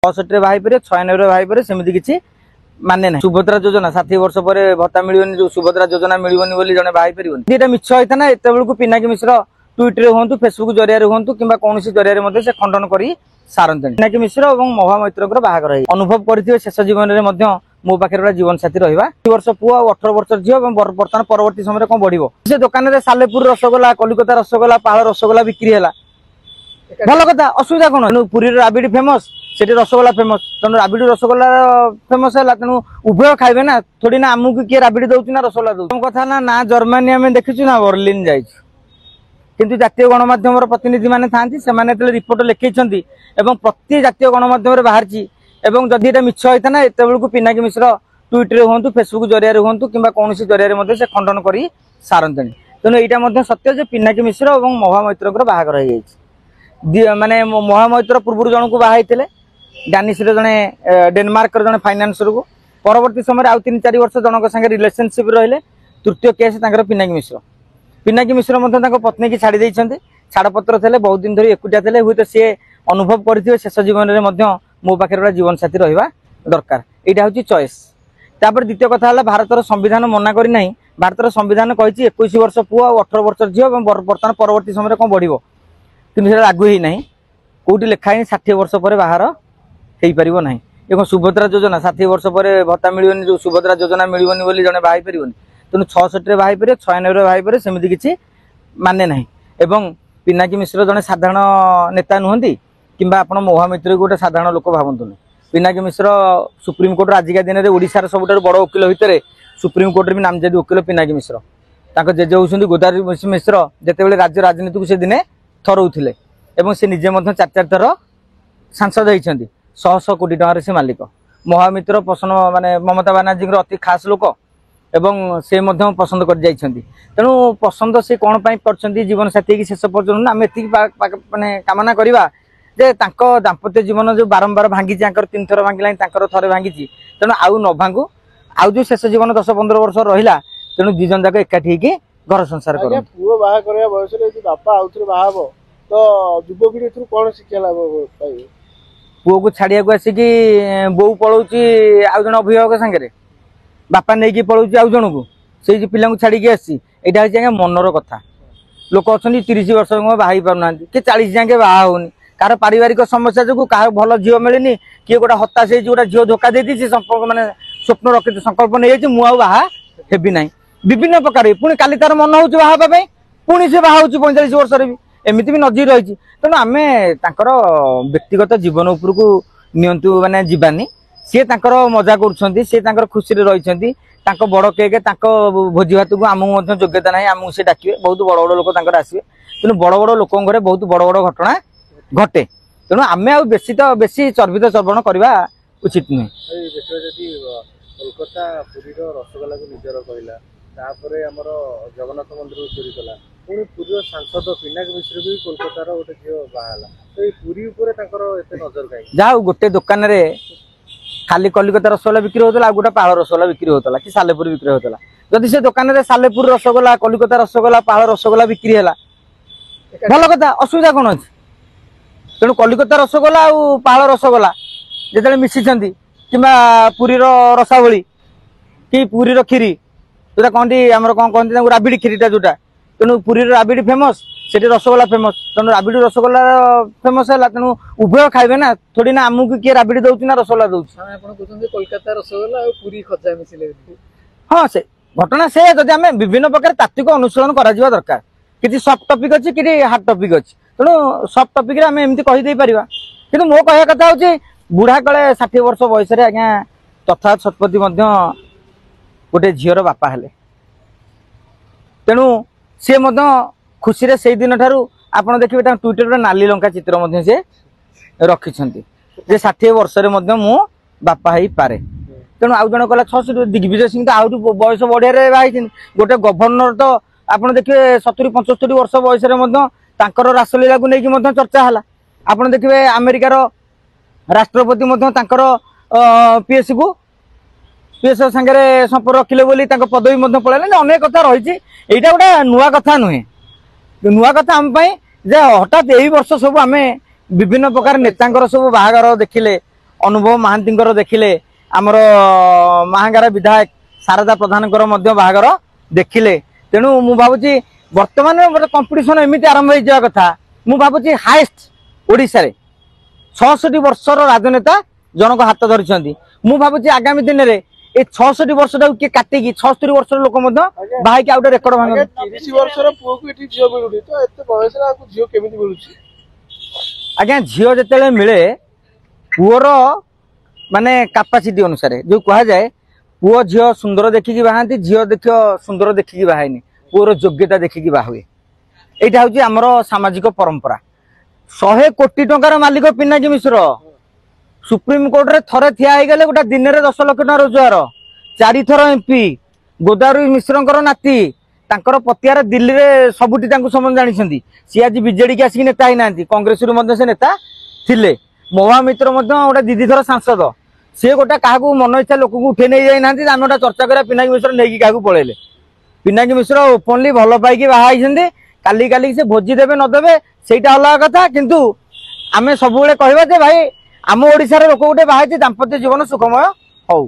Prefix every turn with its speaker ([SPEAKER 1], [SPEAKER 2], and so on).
[SPEAKER 1] 65 बाहाई पारे 96 बाहाई पारे सेमती किसी माने ना। सुभद्रा योजना 60 वर्ष पर भत्ता मिलनी जो सुभद्रा योजना मिलनी बोली जने बाहाई पारिबनी एटा मिछ होता ना। एत बेलू पिनाकी मिश्र ट्विट रे हूँ फेसबुक जरिया हूँ कि कौन जरिया से खंडन कर सारते। पिनाकी मिश्र और महामैत्र बाहागर अनुभव करते शेष जीवन में मो पाखे जीवन साथी रहा 2 वर्ष पुआ 18 वर्ष झील बर्तमान परवर्ती समय कौन बढ़ से दुकान में सालेपुर रसगोला कलिकता रसगोला पाहाड़ रसगोला बिक्री है भल कथा असुविधा कौन पुरी राबिडी फेमस से रसगोला फेमस तेणु राबिडी रसगोला फेमस है तेणु उभय खाइबे ना थोड़ी ना आमको किए राबिडी दौर ना रसगोला दौर कथा ना जर्मनी आम देखीचु ना बर्लिन जाइछु किंतु जातीय गणमाध्यम प्रतिनिधि माने थांती से रिपोर्ट लिखई प्रति जातीय गणमाध्यम बाहर एवं जदि ये मिछ होता ना एत बेलू पिनाकी मिश्र ट्विट रे हूँ फेसबुक जरिया हूँ कि कौन जरिया से खंडन कर सारते। तेणु यहाँ सत्य जे पिनाकी मिश्र और महामैत्र बाहागर माने महामैत्र पूर्व जन को बाहाई डानिश जड़े डेनमार्क जड़े फाइनान्सर को परवर्ती समय आउ 3-4 वर्ष जनक संगे रिलेशनशिप रहिले। तृतीय केस पिनाकी मिश्र पत्नी की छाड़ी छाड़पत्र थे बहुत दिन धरी एकुटिया थे हूँ तो सी अनुभव करते शेष जीवन में मो पाखे जीवन साथी रहा दरकार यहाँ हूँ चॉइस। तापर द्वितीय कथा है भारतर संविधान मना करना भारतर संविधान कही 21 वर्ष पुआ 18 वर्ष झील बर्तमान परवर्ती समय कौन बढ़ कि लागू ही ना कौटी लिखाई 60 वर्ष पर बाहर हो पार ना। देखो सुभद्रा योजना 60 वर्ष पर भत्ता मिलनी जो सुभद्रा योजना मिलनी बोली जड़े बाहाई पारिबनी तेणु 65 बाहाई पारे 96 बाहाई पारे सेमती किसी माने ना। एवं पिनाकी मिश्र जड़े साधारण नेता नुहति कि महामैत्री गोटे साधारण लोक भावतु पिनाकी मिश्र सुप्रीम कोर्ट आजिका दिन में ओडार सब बड़ वकिल भितर सुप्रीम कोर्ट भी नामजादी वकिल पिनाकी मिश्र जेजे होती गोदावरी मिश्र जिते राज्य राजनीति को से दिने थरौले से निजे 4-4 थर सांसद होती 100 कोटी टकर से मालिक महामित्र पसंद माने ममता बानार्जी अति खास लोक एवं से पसंद कर जाइछंती। तेणु पसंद से कौन कर जीवन साथी की शेष पर्यटन आम एति माने कामना करवा जे दाम्पत्य जीवन जो बारंबार भांगी 3 थर भांगिला थे भांगी तेणु आउ न भांगू आउ जो शेष जीवन 10-15 वर्ष रहा तेणु दी जन जाक एकाठी घर संसार कर
[SPEAKER 2] पुओ बाहा करया बयस रे बापा आउथरे बाहाबो तो युवपीढ़ी थ्रू कौन शिक्षा लाभ पाइबे
[SPEAKER 1] पुओ को छाड़िया को आसिकी बो पलाउची आउ जन अभिभावक संगे बापा नहीं पलाउची आउ जन को से पिला छाड़ी आसी यहाँ हूँ मनर कथा लोक अच्छा 30 वर्ष बाहा पारना कि 40 जाके बाहा होनी कार पारिवारिक समस्या जो क्या भल झील मिलनी किए गोटे हताश गोटे झील धोखा दे संपर्क माने स्वप्न रखी संकल्प नहीं मुझे बाहा हेबी ना विभिन्न प्रकार पुणी काली तार मन हो बाहा पुणी से बाहा 45 वर्ष भी एमती भी नजर रही तेणु आम व्यक्तिगत जीवन उपरकू नियंतु माने जीवानी सी मजा कर खुशी रही बड़ केक भोजी भात को आमको योग्यता ना आमको से डाके बहुत बड़ बड़ लोक आसवे तेणु बड़ बड़ लोक बहुत बड़ बड़ घटना घटे तेणु आम बेसी तो बेसी चर्बित चर्वण करवा उचित नुहे।
[SPEAKER 2] कोलकाता पुरी रसगोला को निजर कहला जगन्नाथ मंदिर चोरी कला पुरी सांसद पिनाकी मिश्र भी कोलकातार गोटे झील बाहला तो पुरी नजर कहीं
[SPEAKER 1] जहाँ गोटे दुकान रे खाली कलिकता रसगोला बिक्री होता गोटे पहाड़ रसगोला बिक्री होता कि सालेपुर बिक्री होता जदि से दुकान में सालेपुर रसगोला कलिकता रसगोला पहाड़ रसगोला बिक्री है भल कथा असुविधा कौन अच्छी तेणु कलिकता रसगोला और पहाड़ रसगोला जो मिसी कि पुरीर रसावली कि पुरीर खीरी जोटा कहती आम कौन कहते राबिड़ी खीरीटा जोटा तेणु पुरीर राबिड़ी फेमस से रसगोला फेमस तेणु राबिड़ी रसगोला फेमस है तेणु उभय खाइबे ना थोड़ी ना आमको किए राबिड़ी दौर ना रसगोला दौर
[SPEAKER 2] कोलकाता रसगोला और पुरी खजा मिसिले
[SPEAKER 1] हाँ से घटना से जब आम विभिन्न प्रकार तात्विक अनुशीलन करा दरकार कि सफ्ट टपिक अच्छी कि हार्ड टपिक अच्छी तेणु सफ्ट टपिक आम एमती कहीदे पारिबा किंतु मो कह कथा हूँ बुढ़ा काले 60 वर्ष बयस आज्ञा तथा शतपथी गोटे झीर बापा हेले तेणु सी खुशी रे से दिन ठारू आपड़ देखिए ट्विटर नाली लंका चित्र से रखिंट जे 60 वर्ष मु बापा हो पारे तेणु आउ जन कहला 600 दिग्विजय सिंह तो आउट बयस बढ़िया बाई गोटे गवर्नर तो आप देखिए 70-75 वर्ष बयस रासलीला को लेकिन चर्चा है आप देखिए अमेरिकार राष्ट्रपति पीएस को पीएस सागर संपर्क रखिले बोली पदवी पलैले अनेक कथा रही यहाँ गोटे नुआ कथा नुहे नुआ कथा आम जे हठात यही वर्ष सब आम विभिन्न प्रकार नेता सब बाहागर देखिले अनुभव महांती देखिले आमर महांगार विधायक शारदा प्रधान बाहागर देखिले तेणु मु भावुची वर्तमान कंपिटिशन एमती आरंभ हो कथा मु भावुची हाईएस्ट ओडिशा रे 66 वर्षर राजनेता जनक हाथ धरी मु भावुची आगामी दिन में ए 66 वर्ष किए काटिकी 76 वर्ष लोक बाहर आउ रेकर्ड भांग
[SPEAKER 2] 30 वर्षर पुओ को एठी झियो मिलुनी तो एते बयस रे आकु झियो केमिति मिलुची
[SPEAKER 1] आज्ञा झियो जते मिले पुओर माने कैपेसिटी अनुसार जो कहा जाए पुओ झियो सुंदर देखिकी बाहांती झियो देखियो सुंदर देखिकी बाहाइनी पुओर योग्यता देखिकी बाहुए एटा होची हमरो सामाजिक परंपरा 100 कोटी टंकार मालिक पिनाकी मिश्र सुप्रीम कोर्ट रे थरे थिया हो गले गोटा दिन में 10 लाख टका रोजगार 4 थर एमपी गोदावरी मिश्रंकर नाती तांकर पतियार दिल्ली रे सबुटी तांको समन जानिछंती सी आज बीजेडी के आसी नेता ही नांती कांग्रेस रु मध्ये से नेता थिले मोहा मित्र मध्ये गोटा दीदी थर सांसद सी गोटा काहाकू मन इच्छा लोक को उठे नहीं जाई नांती आमे गोटा चर्चा करा पिनाकी मिश्र नेकी काहाकू पळेले पिनाकी मिश्र ओपनली भल पाइकी बाहा आइछंती काली काली से भोजी देबे न देबे सेटा अलग कथा किंतु आमे सब बेले कहबा जे भाई आम ओडिसा रे लोक गोटे बाहा दाम्पत्य जीवन सुखमय हौ।